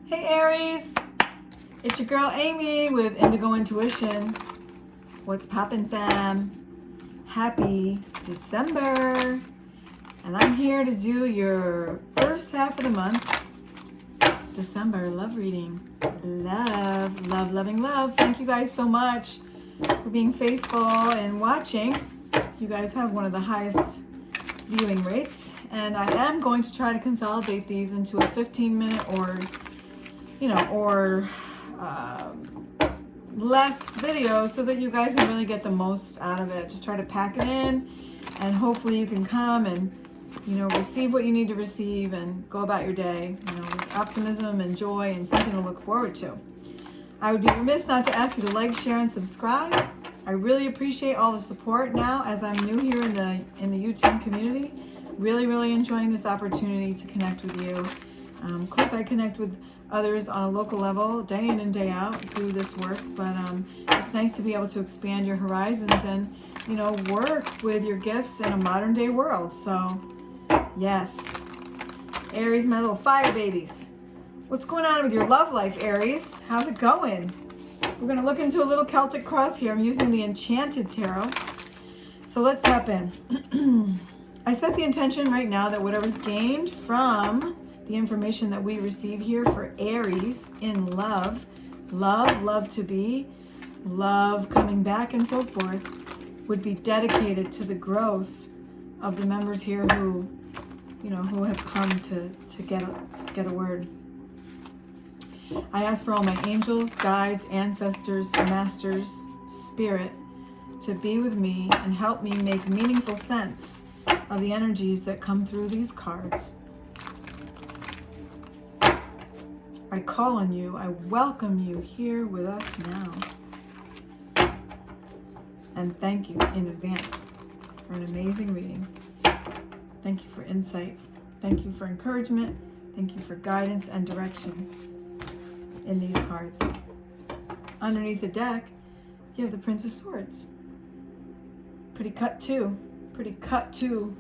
Hey Aries, it's your girl Amy with Indigo Intuition. What's poppin', fam? Happy December. And I'm here to do your first half of the month, December love reading. Love. Thank you guys so much for being faithful and watching. You guys have one of the highest viewing rates, and I am going to try to consolidate these into a 15-minute or less video so that you guys can really get the most out of it. Just try to pack it in, and hopefully you can come and receive what you need to receive and go about your day with optimism and joy and something to look forward to. I would be remiss not to ask you to like, share, and subscribe. I really appreciate all the support now as I'm new here in the YouTube community. Really enjoying this opportunity to connect with you. Of course, I connect with others on a local level day in and day out through this work, but it's nice to be able to expand your horizons and work with your gifts in a modern day world. So yes, Aries, my little fire babies, what's going on with your love life, Aries? How's it going? We're going to look into a little Celtic cross here. I'm using the Enchanted Tarot, so let's tap in. I set the intention right now that whatever's gained from the information that we receive here for Aries in love to be, love coming back, and so forth, would be dedicated to the growth of the members here who have come to get a word. I ask for all my angels, guides, ancestors, masters, spirit to be with me and help me make meaningful sense of the energies that come through these cards. I call on you, I welcome you here with us now. And thank you in advance for an amazing reading. Thank you for insight. Thank you for encouragement. Thank you for guidance and direction in these cards. Underneath the deck, you have the Prince of Swords. Pretty cut to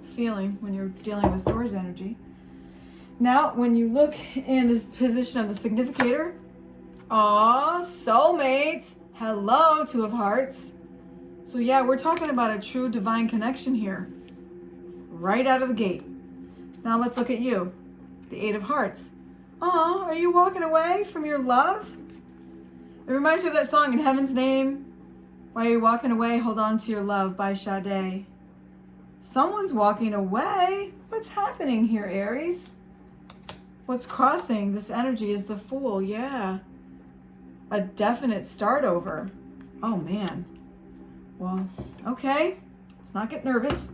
feeling when you're dealing with swords energy. Now, when you look in this position of the significator, soulmates, hello, Two of Hearts. So yeah, we're talking about a true divine connection here, right out of the gate. Now let's look at you, the Eight of Hearts. Are you walking away from your love? It reminds me of that song, In Heaven's Name. Why are you walking away? Hold on to your love by Sade. Someone's walking away. What's happening here, Aries? What's crossing this energy is the Fool. Yeah. A definite start over. Oh, man. Well, okay. Let's not get nervous.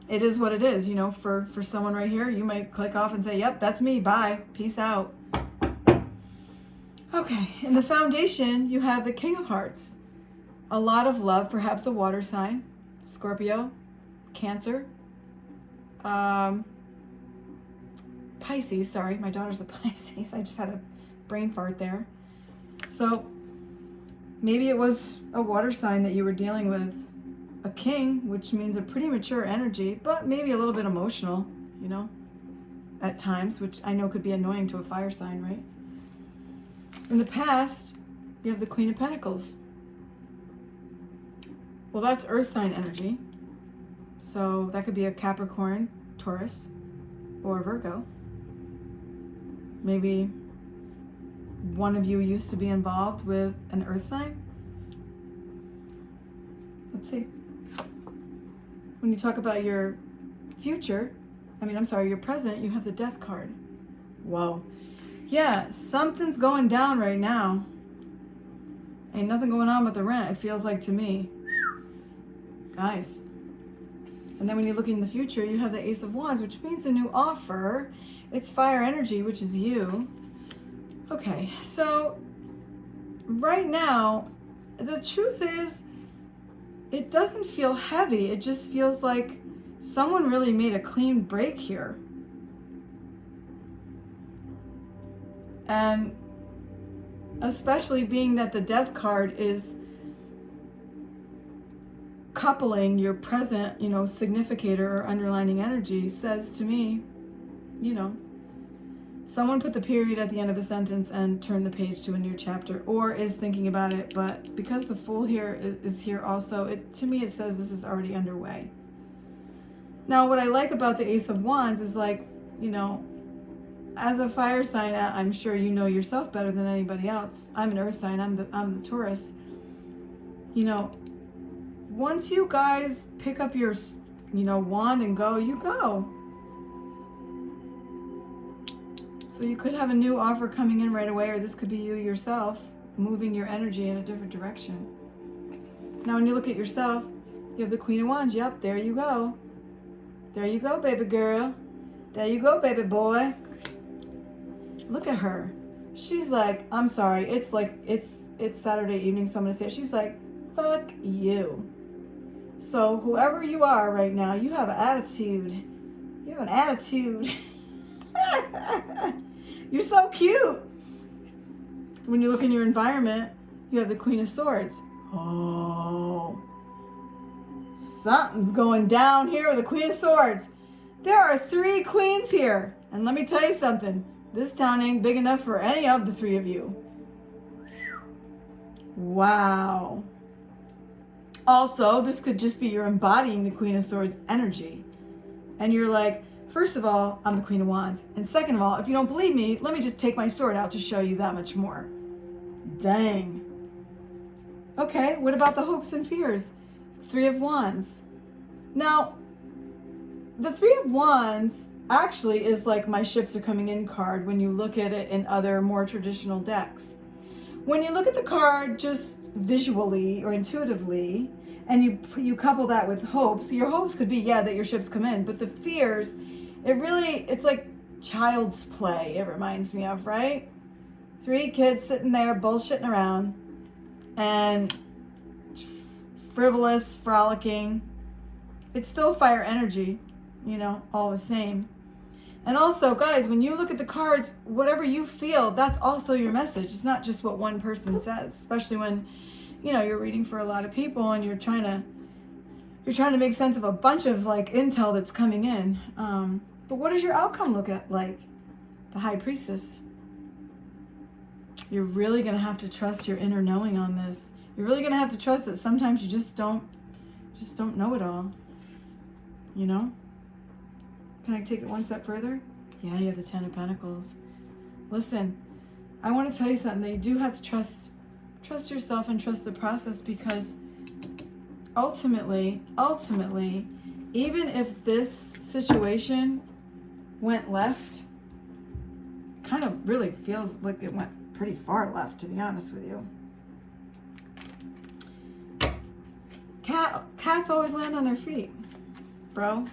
It is what it is. For someone right here, you might click off and say, yep, that's me. Bye. Peace out. Okay. In the foundation, you have the King of Hearts. A lot of love, perhaps a water sign. Scorpio, Cancer, Pisces, sorry, my daughter's a Pisces. I just had a brain fart there. So maybe it was a water sign that you were dealing with a king, which means a pretty mature energy, but maybe a little bit emotional, at times, which I know could be annoying to a fire sign, right? In the past, you have the Queen of Pentacles. Well, that's earth sign energy. So that could be a Capricorn, Taurus, or Virgo. Maybe one of you used to be involved with an earth sign. Let's see. When you talk about your future, your present, you have the Death card. Whoa. Yeah, something's going down right now. Ain't nothing going on with the rent, it feels like to me. Guys. And then when you look in the future, you have the Ace of Wands, which means a new offer. It's fire energy, which is you. Okay, so right now, the truth is, it doesn't feel heavy. It just feels like someone really made a clean break here. And especially being that the Death card is coupling your present, significator or underlining energy, says to me, Someone put the period at the end of a sentence and turned the page to a new chapter, or is thinking about it, but because the Fool here is here also, to me it says this is already underway. Now, what I like about the Ace of Wands is, like, you know, as a fire sign, I'm sure you know yourself better than anybody else. I'm an earth sign, I'm the Taurus. You know, once you guys pick up your, you know, wand and go, you go. So you could have a new offer coming in right away, or this could be you yourself moving your energy in a different direction. Now, when you look at yourself, you have the Queen of Wands. Yep, there you go. There you go, baby girl. There you go, baby boy. Look at her. She's like, I'm sorry. It's like, it's Saturday evening, so I'm going to say it. She's like, fuck you. So whoever you are right now, you have an attitude. You have an attitude. You're so cute. When you look in your environment, you have the Queen of Swords. Oh, something's going down here with the Queen of Swords. There are 3 queens here. And let me tell you something. This town ain't big enough for any of the 3 of you. Wow. Also, this could just be you're embodying the Queen of Swords energy. And you're like, first of all, I'm the Queen of Wands. And second of all, if you don't believe me, let me just take my sword out to show you that much more. Dang. Okay, what about the hopes and fears? 3 of Wands. Now, the 3 of Wands actually is like my ships are coming in card when you look at it in other more traditional decks. When you look at the card just visually or intuitively, and you couple that with hopes, your hopes could be, yeah, that your ships come in, but the fears, it's like child's play, it reminds me of, right? 3 kids sitting there bullshitting around and frivolous, frolicking. It's still fire energy, you know, all the same. And also, guys, when you look at the cards, whatever you feel, that's also your message. It's not just what one person says, especially when, you know, you're reading for a lot of people and you're trying to make sense of a bunch of like intel that's coming in. But what does your outcome look like? The High Priestess. You're really going to have to trust your inner knowing on this. You're really going to have to trust that sometimes you just don't know it all. You know? Can I take it one step further? Yeah, you have the 10 of Pentacles. Listen, I want to tell you something that you do have to trust yourself and trust the process, because ultimately, even if this situation went left, kind of really feels like it went pretty far left, to be honest with you. Cats always land on their feet, bro.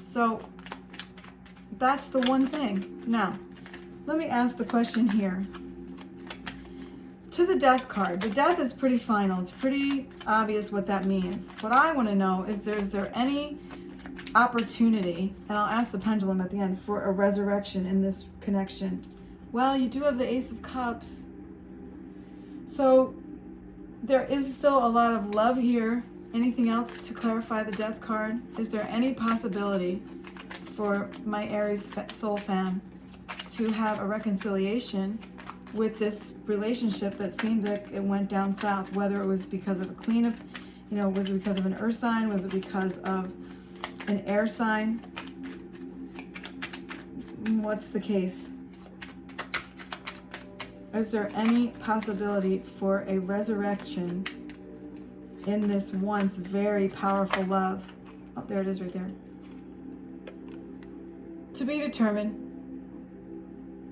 So that's the one thing. Now, let me ask the question here. To the Death card, the Death is pretty final. It's pretty obvious what that means. What I want to know is there any opportunity, and I'll ask the Pendulum at the end, for a resurrection in this connection? Well, you do have the Ace of Cups. So there is still a lot of love here. Anything else to clarify the Death card? Is there any possibility for my Aries soul fam to have a reconciliation with this relationship that seemed like it went down south? Whether it was because of a Queen of, you know, was it because of an earth sign? Was it because of an air sign? What's the case? Is there any possibility for a resurrection in this once very powerful love? Oh, there it is right there. To be determined.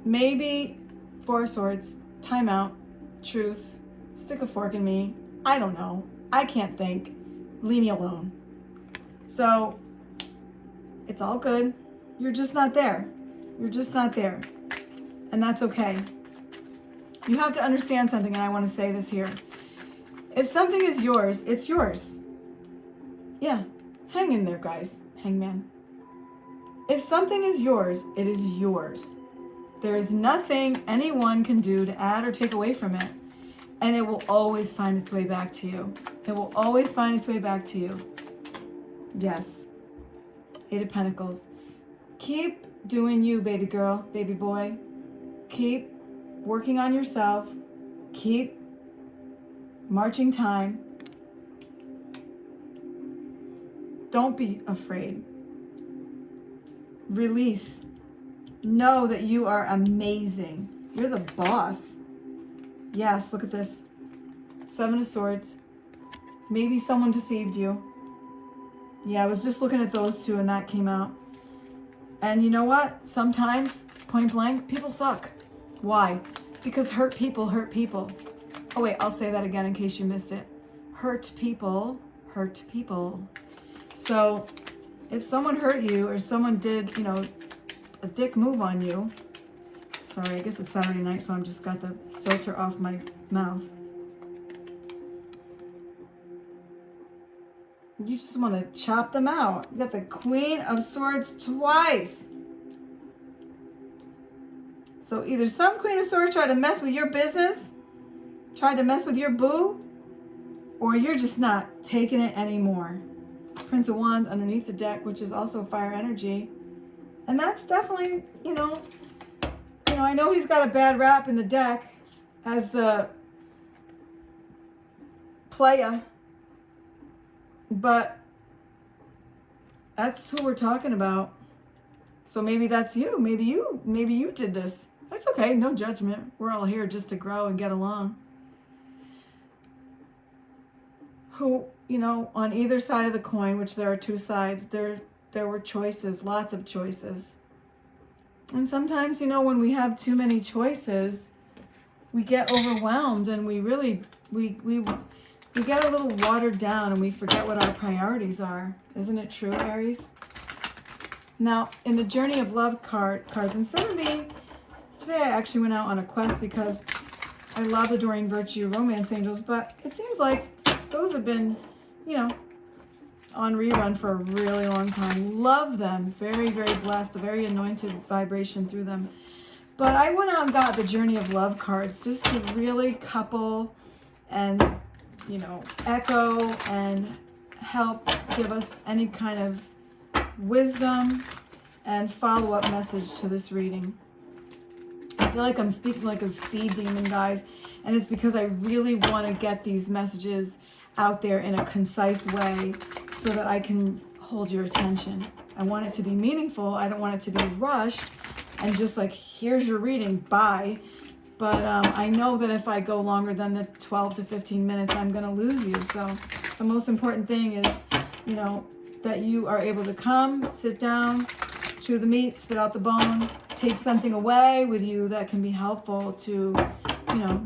Maybe 4 of Swords, timeout, truce, stick a fork in me. I don't know. I can't think. Leave me alone. So it's all good. You're just not there. You're just not there. And that's okay. You have to understand something, and I want to say this here. If something is yours, it's yours. Yeah, hang in there, guys. Hangman. If something is yours, it is yours. There is nothing anyone can do to add or take away from it. And it will always find its way back to you. It will always find its way back to you. Yes. 8 of Pentacles. Keep doing you, baby girl, baby boy. Keep working on yourself. Keep marching time. Don't be afraid. Release. Know that you are amazing. You're the boss. Yes, look at this. 7 of Swords. Maybe someone deceived you. Yeah, I was just looking at those two and that came out. And you know what? Sometimes, point blank, people suck. Why? Because hurt people hurt people. Oh wait, I'll say that again in case you missed it. Hurt people hurt people. So if someone hurt you or someone did, you know, a dick move on you. Sorry, I guess it's Saturday night, so I'm just got the filter off my mouth. You just want to chop them out. You got the Queen of Swords twice. So either some Queen of Swords tried to mess with your business, tried to mess with your boo, or you're just not taking it anymore. Prince of Wands underneath the deck, which is also fire energy. And that's definitely, I know he's got a bad rap in the deck as the playa, but that's who we're talking about. So maybe that's you. Maybe you did this. That's okay. No judgment. We're all here just to grow and get along. Who, on either side of the coin, which there are two sides, there were choices, lots of choices. And sometimes, when we have too many choices, we get overwhelmed and we get a little watered down and we forget what our priorities are. Isn't it true, Aries? Now, in the Journey of Love cards, instead of me, today I actually went out on a quest because I love the Doreen Virtue romance angels, but it seems like those have been, on rerun for a really long time. Love them. Very, very blessed. A very anointed vibration through them. But I went out and got the Journey of Love cards just to really couple and, echo and help give us any kind of wisdom and follow-up message to this reading. I feel like I'm speaking like a speed demon, guys, and it's because I really want to get these messages out there in a concise way so that I can hold your attention. I want it to be meaningful. I don't want it to be rushed and just like, here's your reading, bye. But I know that if I go longer than the 12 to 15 minutes, I'm going to lose you. So the most important thing is, that you are able to come, sit down, chew the meat, spit out the bone, take something away with you that can be helpful to,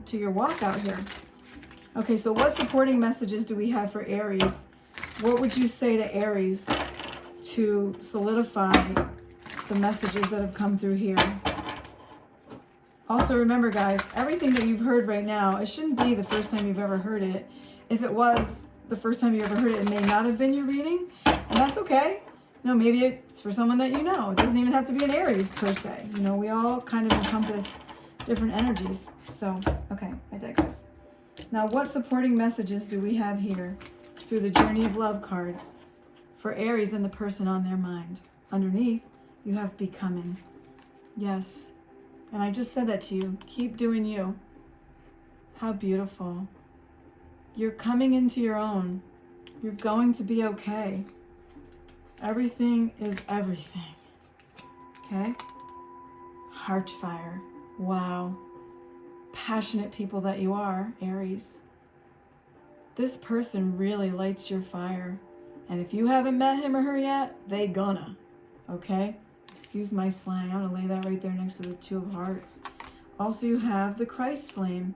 to your walk out here. Okay, so what supporting messages do we have for Aries? What would you say to Aries to solidify the messages that have come through here? Also, remember, guys, everything that you've heard right now, it shouldn't be the first time you've ever heard it. If it was the first time you ever heard it, it may not have been your reading, and that's okay. Maybe it's for someone that you know. It doesn't even have to be an Aries per se. We all kind of encompass different energies. So, okay, I digress. Now, what supporting messages do we have here through the Journey of Love cards for Aries and the person on their mind? Underneath, you have becoming. Yes. And I just said that to you. Keep doing you. How beautiful. You're coming into your own. You're going to be okay. Everything is everything. Okay? Heart fire. Wow. Passionate people that you are, Aries. This person really lights your fire. And if you haven't met him or her yet, they gonna. Okay? Excuse my slang. I'm gonna lay that right there next to the Two of Hearts. Also, you have the Christ flame.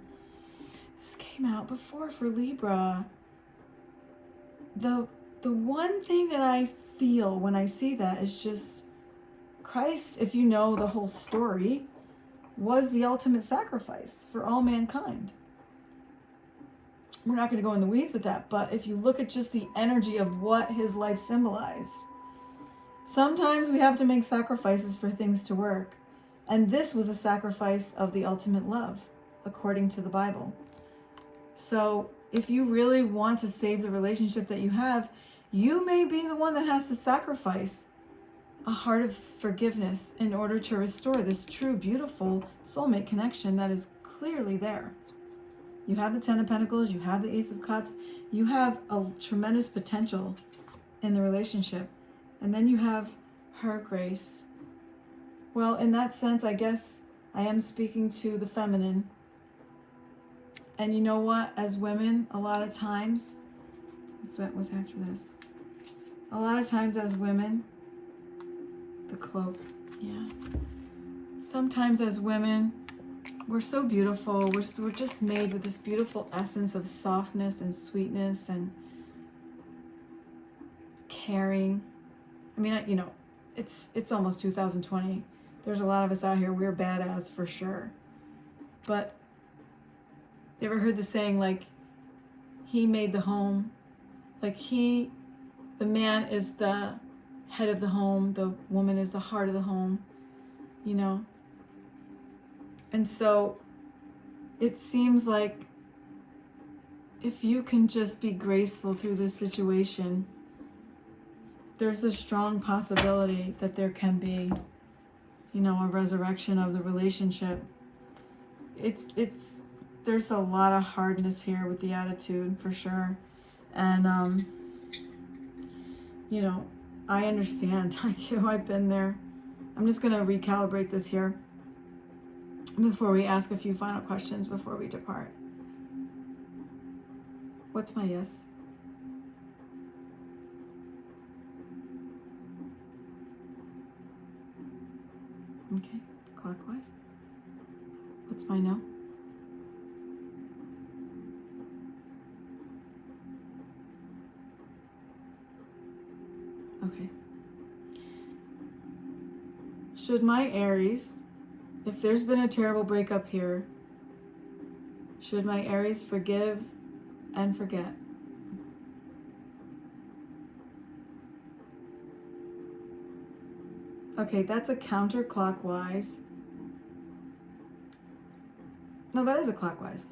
This came out before for Libra. The one thing that I feel when I see that is just Christ, if you know the whole story, was the ultimate sacrifice for all mankind. We're not going to go in the weeds with that, but if you look at just the energy of what his life symbolized, sometimes we have to make sacrifices for things to work. And this was a sacrifice of the ultimate love, according to the Bible. So if you really want to save the relationship that you have, you may be the one that has to sacrifice a heart of forgiveness in order to restore this true, beautiful soulmate connection that is clearly there. You have the Ten of Pentacles, you have the Ace of Cups, you have a tremendous potential in the relationship. And then you have her grace. Well, in that sense, I guess I am speaking to the feminine. And you know what? As women, a lot of times, what's after this? A lot of times as women, the cloak, yeah. Sometimes as women, we're so beautiful. We're just made with this beautiful essence of softness and sweetness and caring. I mean, you know, it's almost 2020. There's a lot of us out here. We're badass for sure. But you ever heard the saying, like, he made the home? Like the man is the head of the home. The woman is the heart of the home, you know? And so it seems like if you can just be graceful through this situation, there's a strong possibility that there can be, you know, a resurrection of the relationship. There's a lot of hardness here with the attitude for sure. And, you know, I understand. I do. I've been there. I'm just going to recalibrate this here before we ask a few final questions before we depart. What's my yes? Okay, clockwise. What's my no? Okay. Should my Aries, if there's been a terrible breakup here, should my Aries forgive and forget? Okay, that's a counterclockwise. No, that is a clockwise.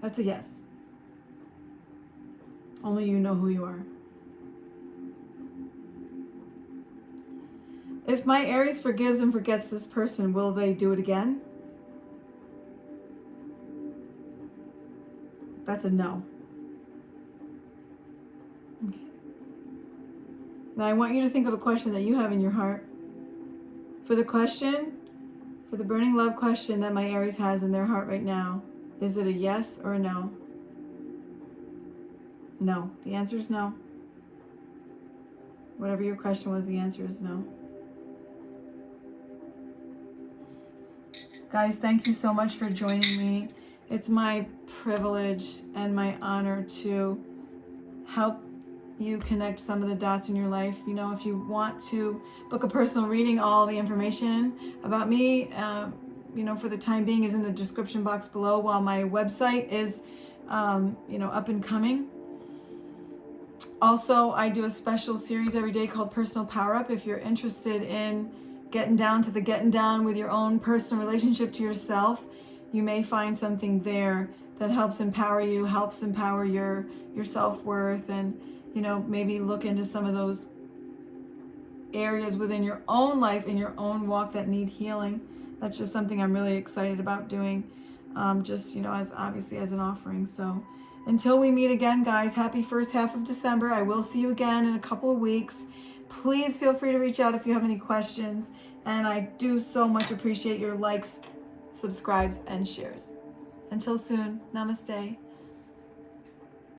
That's a yes. Only you know who you are. If my Aries forgives and forgets this person, will they do it again? That's a no. Okay. Now I want you to think of a question that you have in your heart. For the question, for the burning love question that my Aries has in their heart right now, is it a yes or a no? No. The answer is no. Whatever your question was, the answer is no. Guys, thank you so much for joining me. It's my privilege and my honor to help you connect some of the dots in your life. You know, if you want to book a personal reading, all the information about me, you know, for the time being is in the description box below, while my website is, you know, up and coming. Also, I do a special series every day called Personal Power Up. If you're interested in getting down to the getting down with your own personal relationship to yourself, you may find something there that helps empower you, helps empower your self-worth, and, you know, maybe look into some of those areas within your own life, in your own walk, that need healing. That's just something I'm really excited about doing, just, you know, as obviously as an offering. So until we meet again, guys, happy first half of December. I will see you again in a couple of weeks. Please feel free to reach out if you have any questions. And I do so much appreciate your likes, subscribes, and shares. Until soon, namaste.